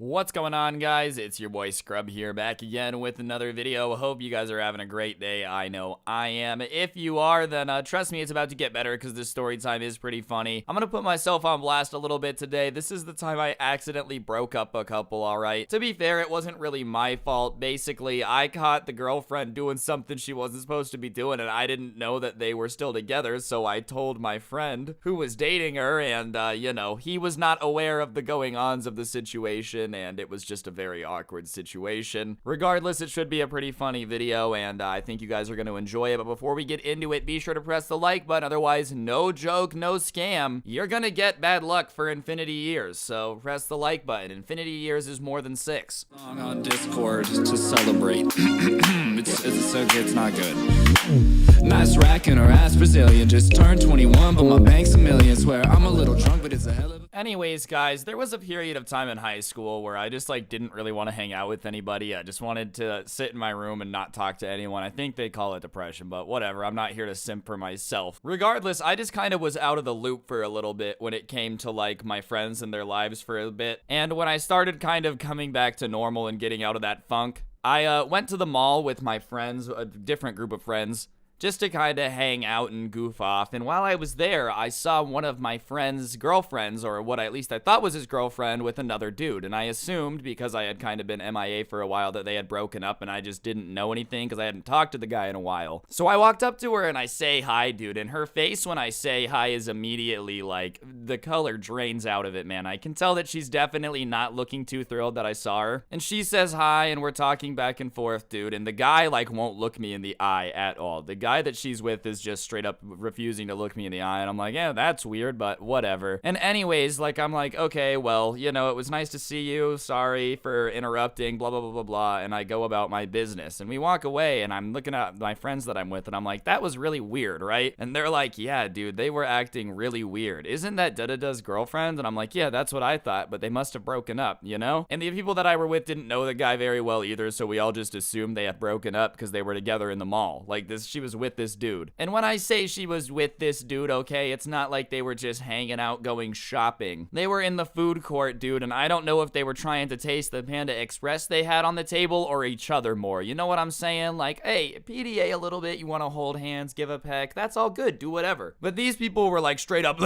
What's going on, guys? It's your boy Scrub here, back again with another video. Hope you guys are having a great day. I know I am. If you are, then trust me, it's about to get better because this story time is pretty funny. I'm gonna put myself on blast a little bit today. This is the time I accidentally broke up a couple, alright? To be fair, it wasn't really my fault. Basically, I caught the girlfriend doing something she wasn't supposed to be doing, and I didn't know that they were still together, so I told my friend who was dating her, and, you know, he was not aware of the going-ons of the situation, and it was just a very awkward situation. Regardless, it should be a pretty funny video, and I think you guys are going to enjoy it. But before we get into it, be sure to press the like button. Otherwise, no joke, no scam. You're going to get bad luck for infinity years. So press the like button. Infinity years is more than 6. On Discord to celebrate. It's not good. Nice rack in her ass Brazilian. Just turned 21, but my bank's a million. Swear I'm a little drunk, but it's a hell of. Anyways, guys, there was a period of time in high school where I just didn't really want to hang out with anybody. I just wanted to sit in my room and not talk to anyone. I think they call it depression, but whatever. I'm not here to simp for myself. Regardless, I just kind of was out of the loop for a little bit when it came to my friends and their lives for a bit. And when I started kind of coming back to normal and getting out of that funk, I went to the mall with my friends, a different group of friends, just to kind of hang out and goof off. And while I was there, I saw one of my friend's girlfriends, or what at least I thought was his girlfriend, with another dude. And I assumed, because I had kind of been MIA for a while, that they had broken up, and I just didn't know anything because I hadn't talked to the guy in a while. So I walked up to her and I say hi, dude, and her face when I say hi is immediately the color drains out of it, man. I can tell that she's definitely not looking too thrilled that I saw her. And she says hi, and we're talking back and forth, dude, and the guy won't look me in the eye at all. The guy that she's with is just straight up refusing to look me in the eye, and I'm like, yeah, that's weird, but whatever. And anyways, I'm like, okay, well, you know, it was nice to see you, sorry for interrupting, blah blah blah blah blah, and I go about my business, and we walk away, and I'm looking at my friends that I'm with, and I'm like, that was really weird, right? And they're like, yeah, dude, they were acting really weird. Isn't that da-da-da's girlfriend? And I'm like, yeah, that's what I thought, but they must have broken up, you know? And the people that I were with didn't know the guy very well either, so we all just assumed they had broken up because they were together in the mall. She was with this dude. And when I say she was with this dude, okay, it's not like they were just hanging out going shopping. They were in the food court, dude, and I don't know if they were trying to taste the Panda Express they had on the table or each other more. You know what I'm saying? Hey, PDA a little bit, you want to hold hands, give a peck, that's all good, do whatever. But these people were straight up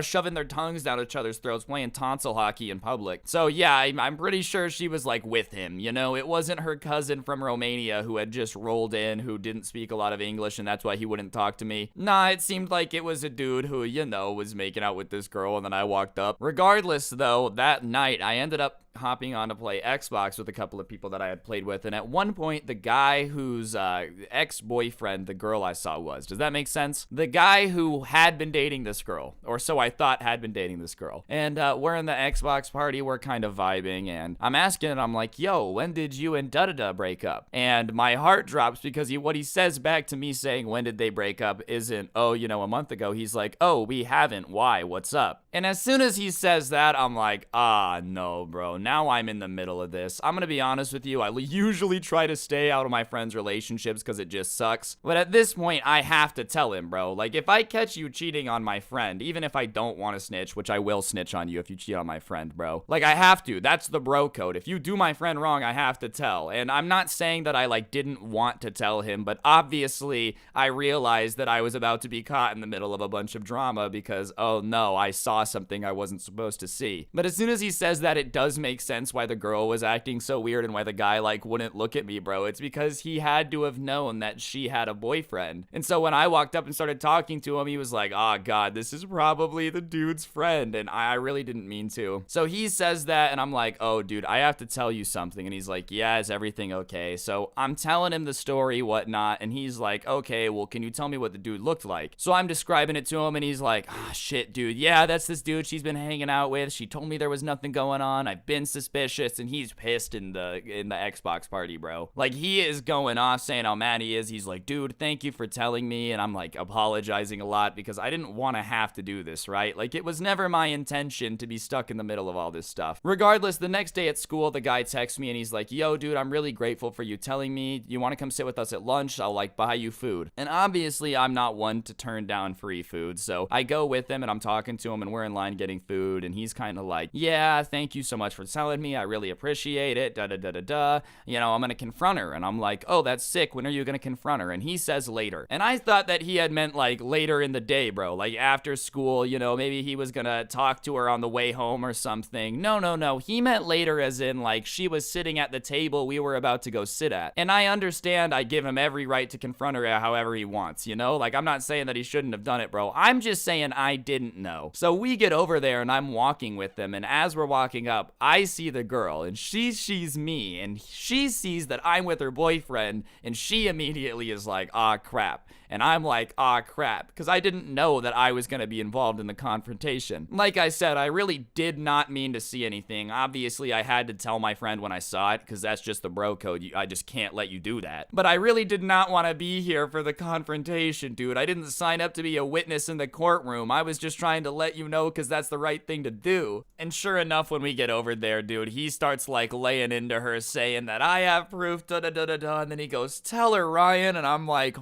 shoving their tongues down each other's throats, playing tonsil hockey in public. So yeah, I'm pretty sure she was with him, you know? It wasn't her cousin from Romania who had just rolled in, who didn't speak a lot of English, and that's why he wouldn't talk to me. Nah, it seemed like it was a dude who, you know, was making out with this girl, and then I walked up. Regardless, though, that night, I ended up hopping on to play Xbox with a couple of people that I had played with, and at one point, the guy whose ex-boyfriend the girl I saw was. Does that make sense? The guy who had been dating this girl, or so I thought had been dating this girl. And we're in the Xbox party, we're kind of vibing, and I'm asking, and I'm like, yo, when did you and da-da-da break up? And my heart drops because what he says back to me saying, when did they break up, isn't, oh, you know, a month ago. He's like, oh, we haven't, why, what's up? And as soon as he says that, I'm like, ah, no, bro. Now I'm in the middle of this. I'm gonna be honest with you. I usually try to stay out of my friends' relationships because it just sucks. But at this point, I have to tell him, bro. If I catch you cheating on my friend, even if I don't want to snitch, which I will snitch on you if you cheat on my friend, bro. I have to. That's the bro code. If you do my friend wrong, I have to tell. And I'm not saying that I, didn't want to tell him, but obviously, I realized that I was about to be caught in the middle of a bunch of drama because, oh no, I saw something I wasn't supposed to see. But as soon as he says that, it does make sense why the girl was acting so weird and why the guy wouldn't look at me, bro. It's because he had to have known that she had a boyfriend. And so when I walked up and started talking to him, he was like, oh god, this is probably the dude's friend, and I really didn't mean to. So he says that, and I'm like, oh dude, I have to tell you something. And he's like, yeah, is everything okay? So I'm telling him the story, whatnot, and he's like, okay, well, can you tell me what the dude looked like? So I'm describing it to him, and he's like, ah, shit, dude, yeah, that's this dude she's been hanging out with. She told me there was nothing going on. I've been suspicious, and he's pissed in the Xbox party, bro. He is going off saying how mad he is. He's like, dude, thank you for telling me, and I'm apologizing a lot because I didn't want to have to do this, right? It was never my intention to be stuck in the middle of all this stuff. Regardless, the next day at school, the guy texts me, and he's like, yo, dude, I'm really grateful for you telling me. You want to come sit with us at lunch? I'll buy you food. And obviously, I'm not one to turn down free food, so I go with him, and I'm talking to him, and we're in line getting food, and he's kind of like, yeah, thank you so much for telling me. I really appreciate it. Da da da da da. You know, I'm gonna confront her. And I'm like, oh, that's sick. When are you gonna confront her? And he says later. And I thought that he had meant like later in the day, bro. Like after school, you know, maybe he was gonna talk to her on the way home or something. No, no, no. He meant later as in like she was sitting at the table we were about to go sit at. And I understand I give him every right to confront her however he wants, you know? Like I'm not saying that he shouldn't have done it, bro. I'm just saying I didn't know. So we get over there and I'm walking with them, and as we're walking up, I see the girl and she sees me and she sees that I'm with her boyfriend, and she immediately is like, ah, crap. And I'm like, ah, crap, because I didn't know that I was going to be involved in the confrontation. Like I said, I really did not mean to see anything. Obviously, I had to tell my friend when I saw it, because that's just the bro code. I just can't let you do that. But I really did not want to be here for the confrontation, dude. I didn't sign up to be a witness in the courtroom. I was just trying to let you know because that's the right thing to do. And sure enough, when we get over there, dude, he starts like laying into her, saying that I have proof, da-da-da-da-da, and then he goes, tell her, Ryan, and I'm like,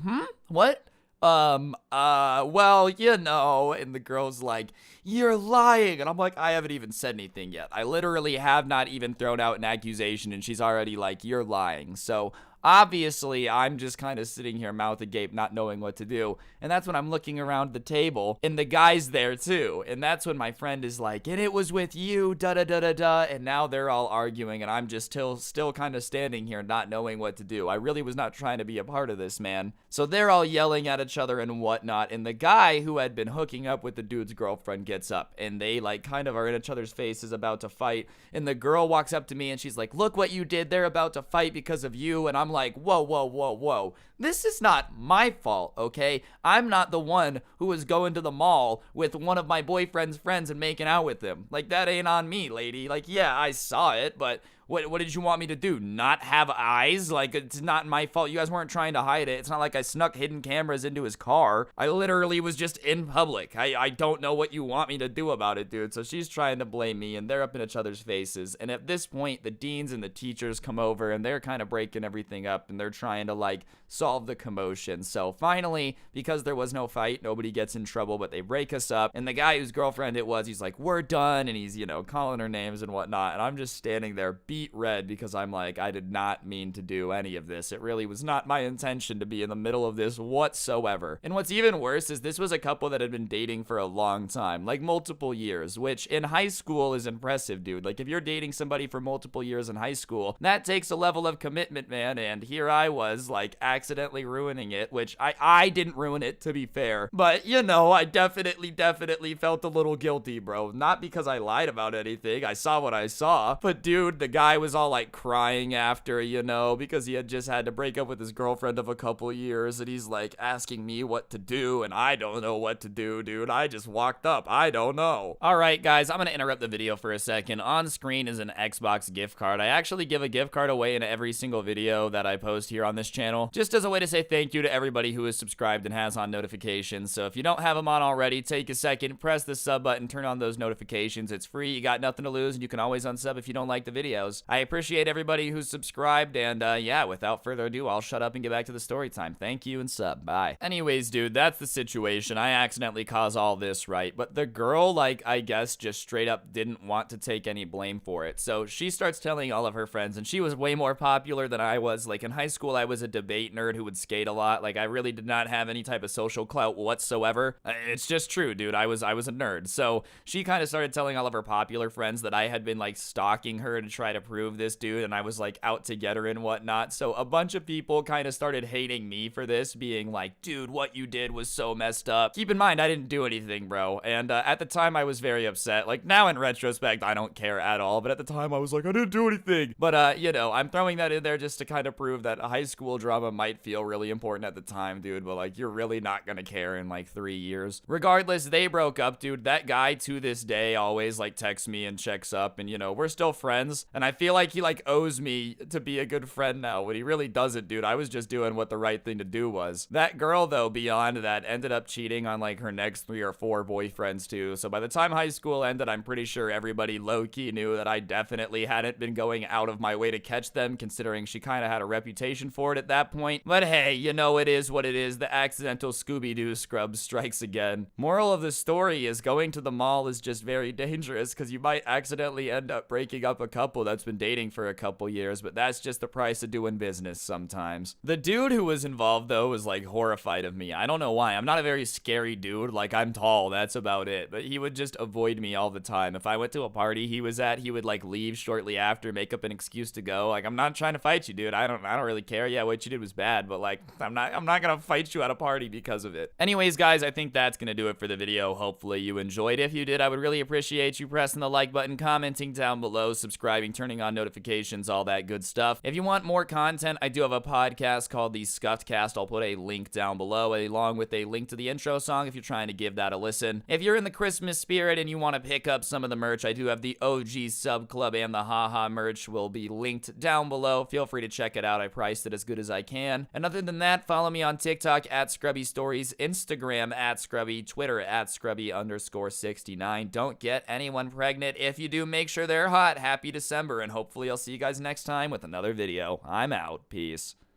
what? Well, you know, and the girl's like, you're lying, and I'm like, I haven't even said anything yet. I literally have not even thrown out an accusation, and she's already like, you're lying. So obviously, I'm just kind of sitting here mouth agape, not knowing what to do. And that's when I'm looking around the table, and the guy's there too. And that's when my friend is like, and it was with you, da-da-da-da-da. And now they're all arguing, and I'm just still kind of standing here not knowing what to do. I really was not trying to be a part of this, man. So they're all yelling at each other and whatnot. And the guy who had been hooking up with the dude's girlfriend gets up, and they like kind of are in each other's faces about to fight. And the girl walks up to me and she's like, look what you did. They're about to fight because of you. And I'm like, whoa, whoa, whoa, whoa. This is not my fault, okay? I'm not the one who was going to the mall with one of my boyfriend's friends and making out with him. Like, that ain't on me, lady. Like, yeah, I saw it, but what did you want me to do? Not have eyes? Like, it's not my fault. You guys weren't trying to hide it. It's not like I snuck hidden cameras into his car. I literally was just in public. I don't know what you want me to do about it, dude. So she's trying to blame me, and they're up in each other's faces. And at this point, the deans and the teachers come over, and they're kind of breaking everything up, and they're trying to, like, solve the commotion. So finally, because there was no fight, nobody gets in trouble, but they break us up. And the guy whose girlfriend it was, he's like, we're done. And he's, you know, calling her names and whatnot. And I'm just standing there beat red because I'm like, I did not mean to do any of this. It really was not my intention to be in the middle of this whatsoever. And what's even worse is this was a couple that had been dating for a long time, like multiple years, which in high school is impressive, dude. Like if you're dating somebody for multiple years in high school, that takes a level of commitment, man. And here I was like accidentally ruining it, which I didn't ruin it, to be fair. But you know, I definitely felt a little guilty, bro. Not because I lied about anything. I saw what I saw. But dude, the guy was all like crying after, you know, because he had just had to break up with his girlfriend of a couple years, and he's like asking me what to do, and I don't know what to do, dude. I just walked up. I don't know. All right, guys, I'm gonna interrupt the video for a second. On screen is an Xbox gift card. I actually give a gift card away in every single video that I post here on this channel, just as a way to say thank you to everybody who is subscribed and has on notifications. So if you don't have them on already, take a second, press the sub button, turn on those notifications. It's free. You got nothing to lose, and you can always unsub if you don't like the videos. I appreciate everybody who's subscribed, and yeah, without further ado, I'll shut up and get back to the story time. Thank you and sub. Bye. Anyways, dude, that's the situation. I accidentally caused all this, right? But the girl, like, I guess just straight up didn't want to take any blame for it. So she starts telling all of her friends, and she was way more popular than I was. Like, in high school, I was a debate nerd who would skate a lot. Like, I really did not have any type of social clout whatsoever. It's just true, dude. I was a nerd. So she kind of started telling all of her popular friends that I had been, like, stalking her to try to prove this, dude, and I was like out to get her and whatnot. So a bunch of people kind of started hating me for this, being like, dude, what you did was so messed up. Keep in mind, I didn't do anything, bro. And at the time, I was very upset. Like, now in retrospect, I don't care at all. But at the time, I was like, I didn't do anything. But, you know, I'm throwing that in there just to kind of prove that high school drama might feel really important at the time, dude. But, like, you're really not gonna care in, like, 3 years. Regardless, they broke up, dude. That guy, to this day, always, like, texts me and checks up. And, you know, we're still friends. And I I feel like he like owes me to be a good friend now, when he really doesn't, dude. I was just doing what the right thing to do was. That girl, though, beyond that, ended up cheating on like her next 3 or 4 boyfriends too. So by the time high school ended, I'm pretty sure everybody low-key knew that I definitely hadn't been going out of my way to catch them, considering she kind of had a reputation for it at that point. But hey, you know, it is what it is. The accidental Scooby-Doo scrub strikes again. Moral of the story is going to the mall is just very dangerous, because you might accidentally end up breaking up a couple that's been dating for a couple years, but that's just the price of doing business sometimes. The dude who was involved, though, was like horrified of me. I don't know why. I'm not a very scary dude. Like, I'm tall, that's about it. But he would just avoid me all the time. If I went to a party he was at, he would like leave shortly after, make up an excuse to go. Like, I'm not trying to fight you, dude. I don't really care. Yeah, what you did was bad, but like, I'm not gonna fight you at a party because of it. Anyways, guys, I think that's gonna do it for the video. Hopefully you enjoyed. If you did, I would really appreciate you pressing the like button, commenting down below, subscribing, turning on notifications, all that good stuff. If you want more content, I do have a podcast called the Scuffed Cast. I'll put a link down below, along with a link to the intro song if you're trying to give that a listen. If you're in the Christmas spirit and you want to pick up some of the merch, I do have the OG Sub Club and the Haha merch will be linked down below. Feel free to check it out. I priced it as good as I can. And other than that, follow me on TikTok at Scrubby Stories, Instagram at Scrubby, Twitter at Scrubby_69. Don't get anyone pregnant. If you do, make sure they're hot. Happy December, and hopefully I'll see you guys next time with another video. I'm out. Peace.